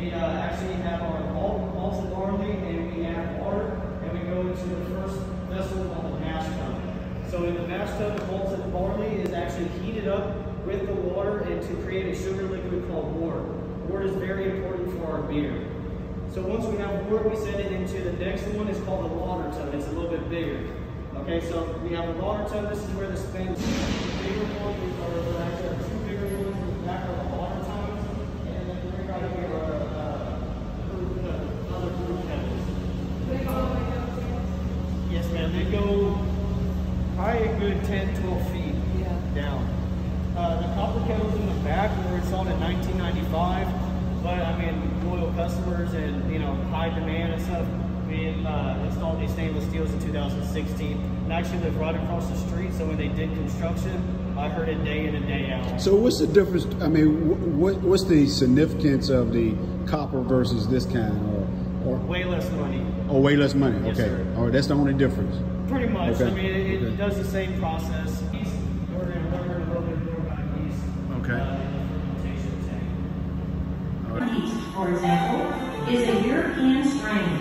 we actually have our malted barley, and we add water, and we go into the first vessel called the mash tub. So in the mash tub, the malted barley is actually heated up with the water and to create a sugar liquid called wort. Wort is very important for our beer. So once we have wort, we set it into the next one. It's called the water tub. It's a little bit bigger. Okay, so we have the water tub. This is where the spins. The bigger one, or actually our two bigger ones in the back are the water tubs, and then right here are other brew kettles. Yes, ma'am. They go probably a good 10, 12 feet down. The copper kettles in the back were installed in 1995, but I mean, loyal customers and high demand and stuff. We installed these stainless steels in 2016, and actually live right across the street. So when they did construction, I heard it day in and day out. So what's the difference? I mean, what's the significance of the copper versus this kind, or way less money? Oh, way less money. Yes, okay. Sir. Oh, that's the only difference. Pretty much. Okay. I mean, it does the same process. We're going to learn a little bit more about yeast. Okay. In the fermentation tank. Yeast, for example, is a European strain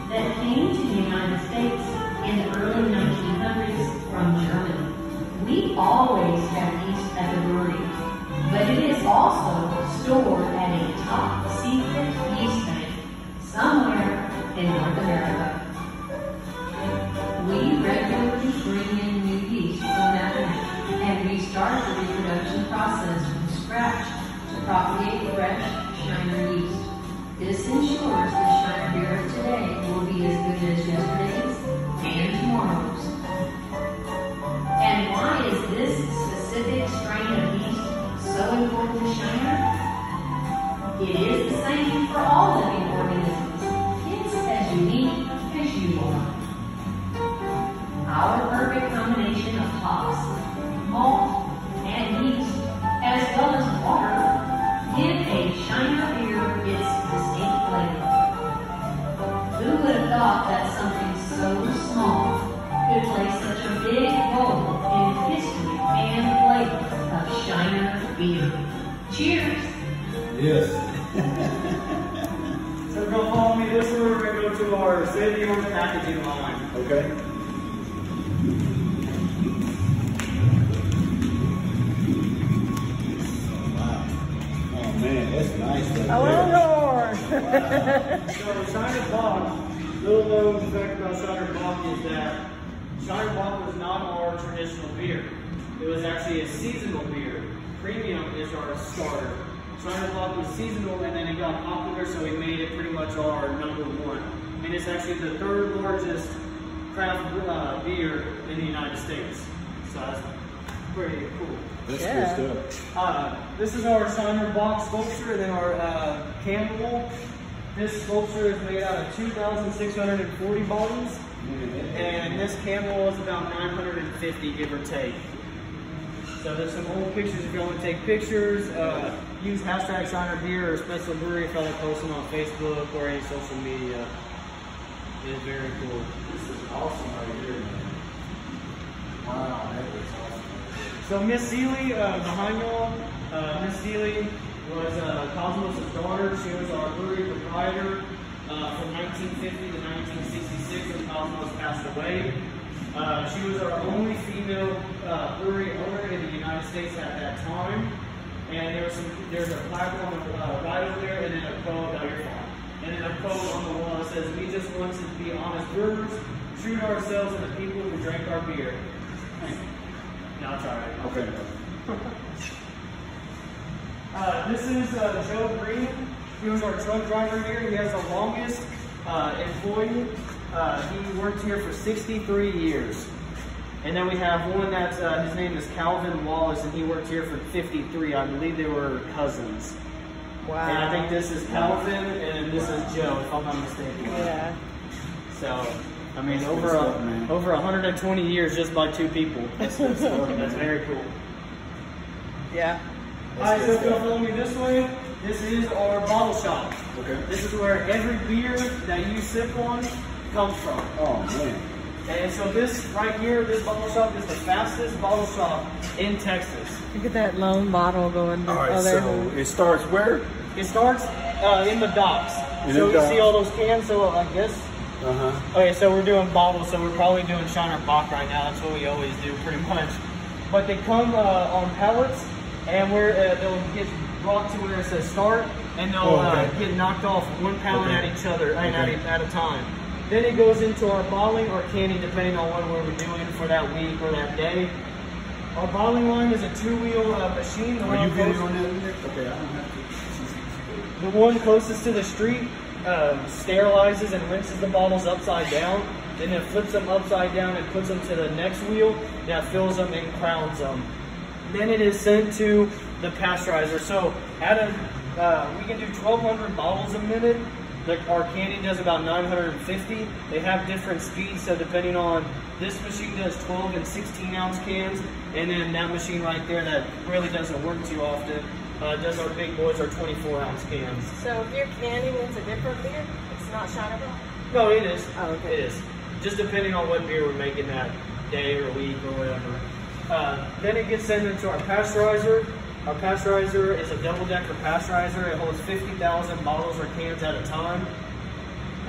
that came to the United States in the early 1900s from Germany. We always have yeast at the brewery, but it is also stored at a top secret yeast bank somewhere in North America. We regularly bring in new yeast from that bank, and we start the reproduction process from scratch to propagate fresh Shiner yeast. This ensures the Shiner beer of today will be as good as yesterday's and tomorrow's. And why is this specific strain of yeast so important to Shiner? It is the same for all living organisms. It's as unique as you are. Our perfect combination of hops, malt, and yeast, as well as water, give a Shiner beer its distinct flavor. Who would have thought that something so small could play such a big role in the history and flavor of Shiner beer? Cheers! Yes. So go follow me this way. We're going to go to our state-of-the-art packaging line. Okay. Man, that's nice. A little more. So Shiner Bock, little known fact about Shiner Bock is that Shiner Bock was not our traditional beer. It was actually a seasonal beer. Premium is our starter. Shiner Bock was seasonal, and then it got popular, so we made it pretty much our #1. And it's actually the 3rd largest craft beer in the United States. So that's pretty cool. That's good stuff. This is our Shiner Bock sculpture, and then our cannibal. This sculpture is made out of 2,640 bottles, and this cannibal is about 950, give or take. So there's some old pictures if you want to take pictures. Use hashtag Shiner Beer or Spoetzl Brewery if I like posting on Facebook or any social media. It is very cool. This is awesome right here, man. Wow, that is awesome. So Miss Seeley, behind y'all, Miss Seeley was Cosmos' daughter. She was our brewery proprietor from 1950 to 1966 when Cosmos passed away. She was our only female brewery owner in the United States at that time. And there's a plaque on the right over there, and then a quote, no, you're fine. And then a quote on the wall that says, "We just want to be honest brewers, true to ourselves and the people who drank our beer." No, it's all right. Okay. This is Joe Green. He was our truck driver here. He has the longest employee. He worked here for 63 years. And then we have one that's, his name is Calvin Wallace, and he worked here for 53. I believe they were cousins. Wow. And I think this is Calvin, and this is Joe, if I'm not mistaken. Yeah. So, I mean, over 120 years just by 2 people. That's very cool. Yeah. Alright, so if you'll follow me this way, this is our bottle shop. Okay. This is where every beer that you sip on comes from. Oh, man. And so this right here, this bottle shop is the fastest bottle shop in Texas. Look at that lone bottle going. All right, there. so it starts where? It starts In the docks. In so the you docks. see all those cans, so I guess. Okay, so we're doing bottles, so we're probably doing Shiner Bock right now. That's what we always do, pretty much. But they come on pallets, and they'll get brought to where it says start, and they'll get knocked off 1 pallet at each other, at a time. Then it goes into our bottling or canning, depending on what we're doing for that week or that day. Our bottling line is a 2-wheel machine. Are you getting on that? Okay, I don't have to. The one closest to the street sterilizes and rinses the bottles upside down, and then flips them upside down and puts them to the next wheel that fills them and crowns them. Then it is sent to the pasteurizer. So we can do 1,200 bottles a minute. Our canning does about 950. They have different speeds, so depending on, this machine does 12 and 16 ounce cans, and then that machine right there that really doesn't work too often does our big boys, our 24 ounce cans. So if you're canning, it's a different beer? It's not Shiner Bock? No, it is. Oh, okay. It is. Just depending on what beer we're making that day or week or whatever. Then it gets sent into our pasteurizer. Our pasteurizer is a double-decker pasteurizer. It holds 50,000 bottles or cans at a time,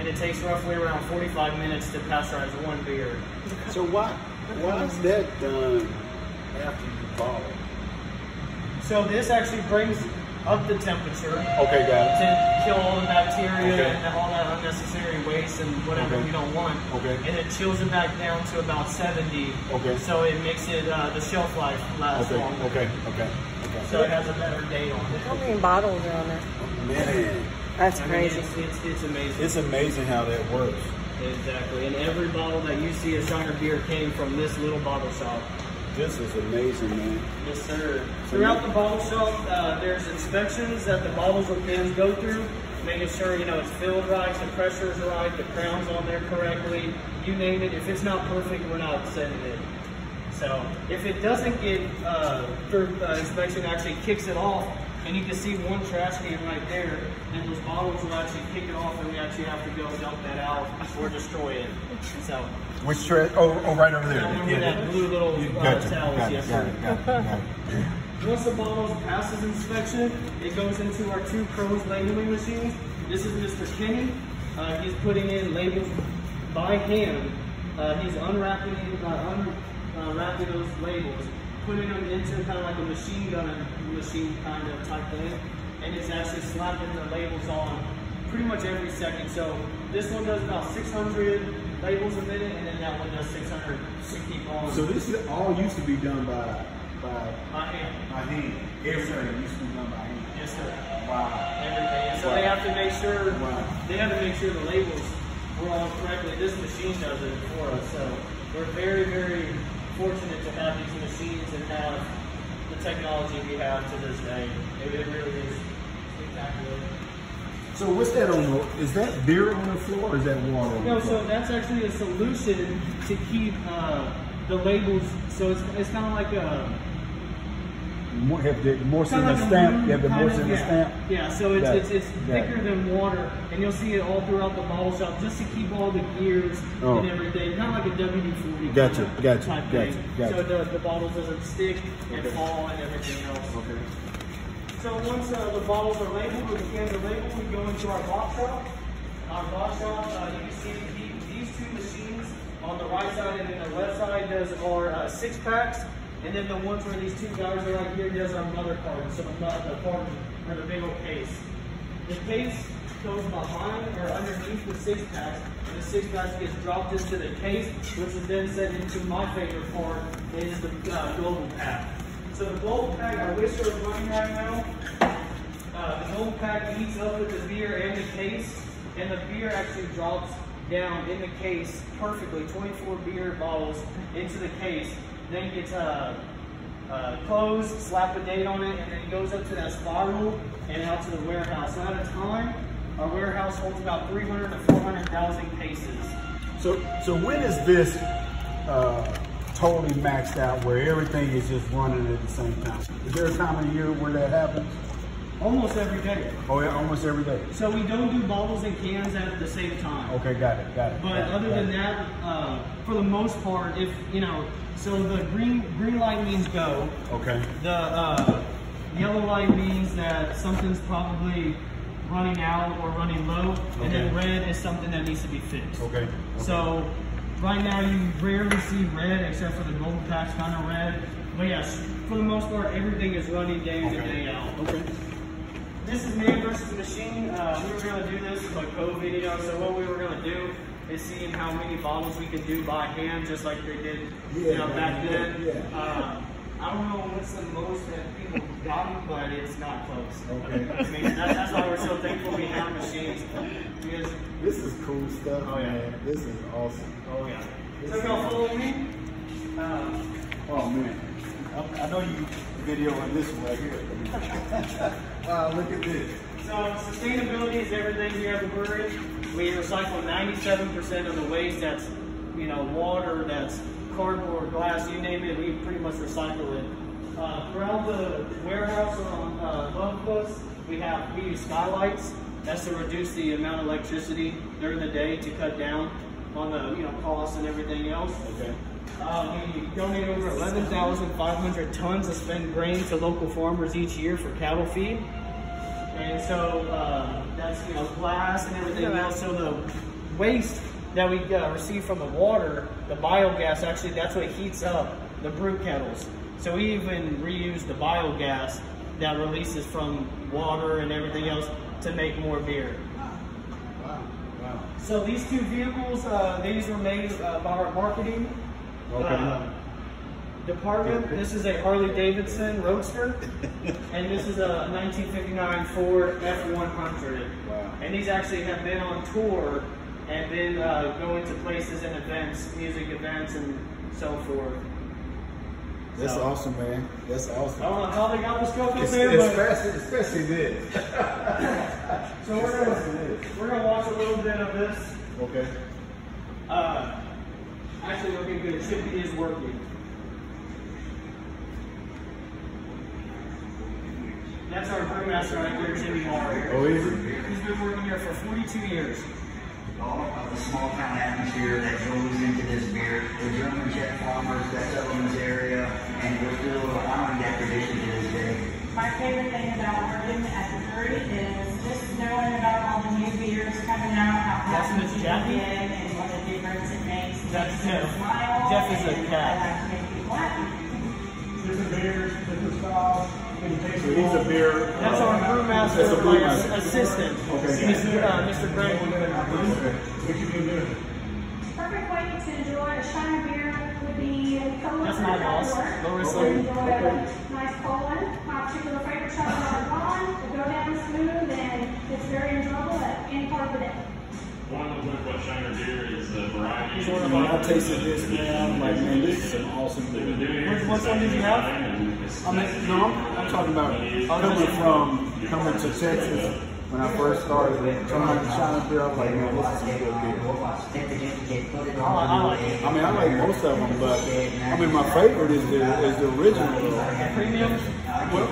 and it takes roughly around 45 minutes to pasteurize 1 beer. So why is that done after you bottle? So this actually brings up the temperature. Okay, got it. To kill all the bacteria and all that unnecessary waste and whatever we don't want. Okay. And it chills it back down to about 70. Okay. So it makes it the shelf life last longer. Okay. So it has a better date on it. How many bottles are on there? Man, That's I mean, crazy. it's amazing. it's amazing how that works. Exactly. And every bottle that you see of Shiner beer came from this little bottle shop. This is amazing, man. Yes, sir. Throughout the bottle shop, there's inspections that the bottles or cans go through, making sure, it's filled right, the pressure is right, the crown's on there correctly, you name it. If it's not perfect, we're not sending it. So if it doesn't get through inspection, actually kicks it off, and you can see 1 trash can right there, and those bottles will actually kick it off, and we actually have to go dump that out or destroy it. So. Which trash? Oh, right over there. That one with that blue little towels, yes, sir. Got it. Once the bottle passes inspection, it goes into our 2 Pros labeling machines. This is Mr. Kenny. He's putting in labels by hand. He's unwrapping those labels, putting them into kind of like a machine gun machine kind of type thing, and it's actually slapping the labels on pretty much every second. So this one does about 600 labels a minute, and then that one does 660 on. So this is all used to be done by hand. Everything used to be done by hand. Yes, sir. Wow. Everything. And so they have to make sure the labels were all correctly. This machine does it for us. So we're very, very fortunate to have these machines and have the technology we have to this day. It really is spectacular. So what's that on the, is that beer on the floor or is that water on No, the floor? so that's actually a solution to keep the labels, so it's kind of like a... Have the moisture in the stamp? You have the moisture in the stamp? Yeah, so it's thicker than water, and you'll see it all throughout the bottle shop just to keep all the gears and everything. Not like a WD-40 type thing. So the bottle doesn't stick and fall and everything else. Okay. So once the bottles are labeled or the cans are labeled, we go into our box shop. Our box shop, you can see these 2 machines on the right side and then the left side does our 6-packs. And then the ones where these 2 guys are right here does our mother carton, so the carton or the big old case. The case goes behind or underneath the 6-packs, and the 6-packs gets dropped into the case, which is then sent into my favorite part, is the global pack. So the global pack, our whisker is running right now. The global pack heats up with the beer and the case, and the beer actually drops down in the case perfectly, 24 beer bottles into the case. Then gets closed, slap a date on it, and then it goes up to that spiral and out to the warehouse. So at a time, our warehouse holds about 300 to 400,000 cases. So when is this totally maxed out where everything is just running at the same time? Is there a time of the year where that happens? Almost every day. Oh yeah, almost every day. So we don't do bottles and cans at the same time. Okay, got it. But other than that, for the most part, if so the green light means go. Okay. The yellow light means that something's probably running out or running low, and then red is something that needs to be fixed. Okay. So right now you rarely see red except for the gold packs kind of red. But yes, for the most part, everything is running day in and day out. Okay. This is man versus machine. We were going to do this with a co-video, so what we were going to do is seeing how many bottles we could do by hand, just like they did back then. Yeah. I don't know what's the most that people got, but it's not close. Okay. I mean, that's why we're so thankful we have machines. Because, This is cool stuff, oh, yeah. man. This is awesome. oh yeah. So y'all follow me? Oh man, I know you videoing this one right here. Wow, look at this. So sustainability is everything here at the brewery. We recycle 97% of the waste. That's water, that's cardboard, glass, you name it. We pretty much recycle it. Throughout the warehouse above us, we use skylights. That's to reduce the amount of electricity during the day to cut down on the costs and everything else. Okay. We donate over 11,500 tons of spent grain to local farmers each year for cattle feed. And so that's glass and everything else. So the waste that we receive from the water, the biogas, actually that's what heats up the brew kettles. So we even reuse the biogas that releases from water and everything else to make more beer. Wow. Wow. So these two vehicles, these were made by our marketing department. This is a Harley Davidson Roadster, and this is a 1959 Ford F100. Wow. And these actually have been on tour and been going to places and events, music events and so forth. That's awesome, man. That's awesome. I don't know how they got this stuff up there, but Especially this. so we're gonna watch a little bit of this. Okay. Actually looking good. Chippy is working. That's our brewmaster right there, Jimmy Moore. Oh, is it? He's been working here for 42 years. All of the small town atmosphere that goes into this beer, the German Czech farmers that settle in this area, and we're still honoring that tradition to this day. My favorite thing about working at the brewery is just knowing about all the new beers coming out, how That's happy Miss people Jackie? get, and what a difference it makes. It That's makes people Jeff. smile. Jeff is a and cat. I like to make people happy. Different beers, different styles. So he's a beer. That's our brewmaster, That's a brewmaster. assistant. Okay. Mr. Greg. What you been doing? Perfect way to enjoy a Shiner beer would be cold. That's my boss, Lois. Enjoy a nice cold one. My particular favorite Shiner are gone. They go down smooth and it's very enjoyable at any part of the day. One of the what Shiner beer is the variety. He's one of When I our tasted this, man, I'm like, man, this is an awesome beer. Which one did you have? I'm talking about coming to Texas. When I first started trying to Shiner beer, I was like, man, this is some good beer. I like it. I mean, I like most of them, but I mean, my favorite is the original. Premium? Well,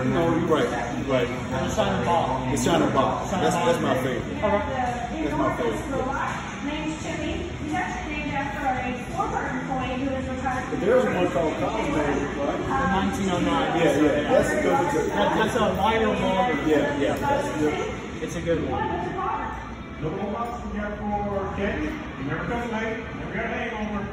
no, you're right. You're right. The Shiner Bock. The Shiner Bock. That's my favorite. That's my favorite. Name's Chippy. He's actually named after a former employee who is retired. But there's one called Cosmo, right? The 1909. Yeah. That's a good one too. That's a lighter lager. Yeah. That's good. It's a good one. No more box we got for candy. You never come late. Never got a hangover.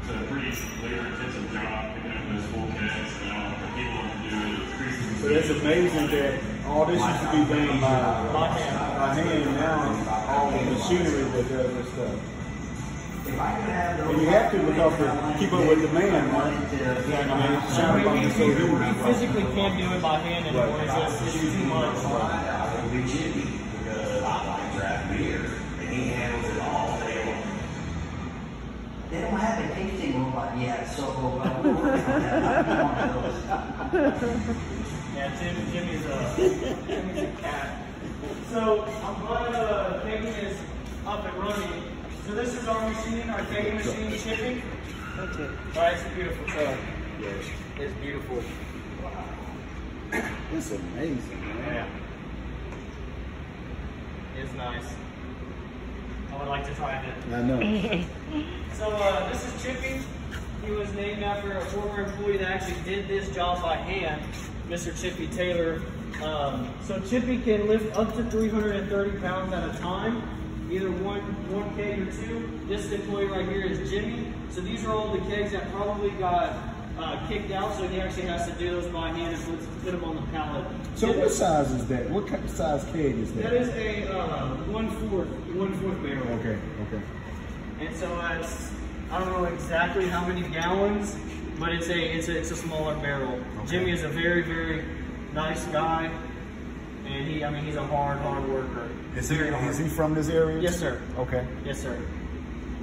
It's a pretty labor-intensive job picking up those full kegs. For people to do it, it's increasing. So that's amazing that all this used to be done by hand. Now, all the machinery that does this stuff. And you have to because to keep up with demand, right? I mean, Shiner Bock is so We huge. physically can't do it by hand anymore. It's too much. They don't have a tasting robot yet, so we're working on that. I'm one of those. Yeah, Jimmy's a cat. So I'm glad kegging is up and running. So this is our machine, our kegging machine, chipping. That's it. Right, it's a beautiful truck. Yes. It's beautiful. It's amazing, man. Yeah. It's nice. I would like to try it. I know. So this is Chippy. He was named after a former employee that actually did this job by hand, Mr. Chippy Taylor. So Chippy can lift up to 330 pounds at a time, either one keg or two. This employee right here is Jimmy. So these are all the kegs that probably got kicked out, so he actually has to do those by hand and put them on the pallet. So what size is that? What kind of size keg is that? That is a 1/4 barrel. Okay, okay. And so it's, I don't know exactly how many gallons, but it's a smaller barrel. Okay. Jimmy is a very, very nice guy, and he's a hard worker. Is he from this area? Yes, sir. Okay. Yes, sir.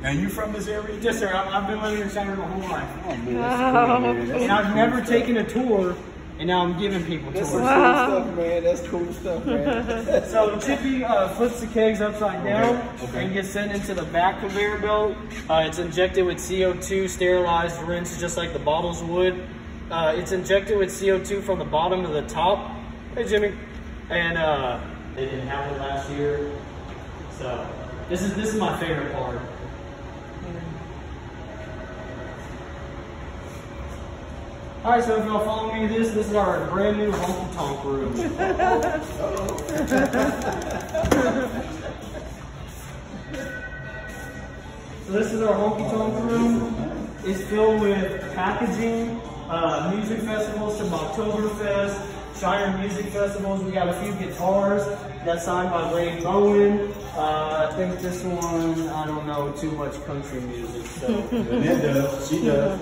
And you from this area? Yes, sir. I've been living in Shiner my whole life. Oh, man, that's cool, man. And I've never taken a tour, and now I'm giving people tours. That's cool stuff, man. That's cool stuff, man. So Chippy flips the kegs upside down and gets sent into the back conveyor belt. It's injected with CO2, sterilized, rinsed just like the bottles would. It's injected with CO2 from the bottom to the top. Hey, Jimmy. And they didn't have it last year. So this is my favorite part. All right, so if y'all follow me, this is our brand new honky tonk room. So this is our honky tonk room. It's filled with packaging, music festivals from Oktoberfest, Shiner music festivals. We got a few guitars that's signed by Ray Bowen. I think this one, I don't know too much country music. So. Annette does. She does.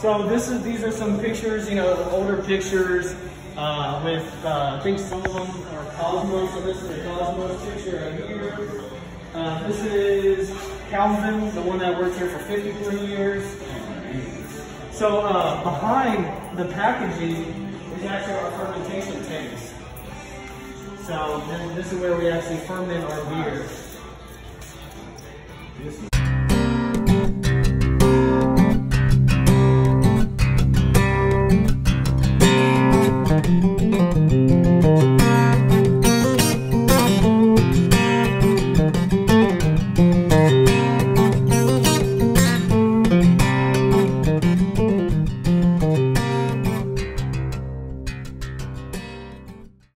So these are some pictures, older pictures with, I think some of them are Cosmos. So this is a Cosmos picture right here. This is Calvin, the one that worked here for 53 years. So behind the packaging is actually our fermentation tanks. So this is where we actually ferment our beer.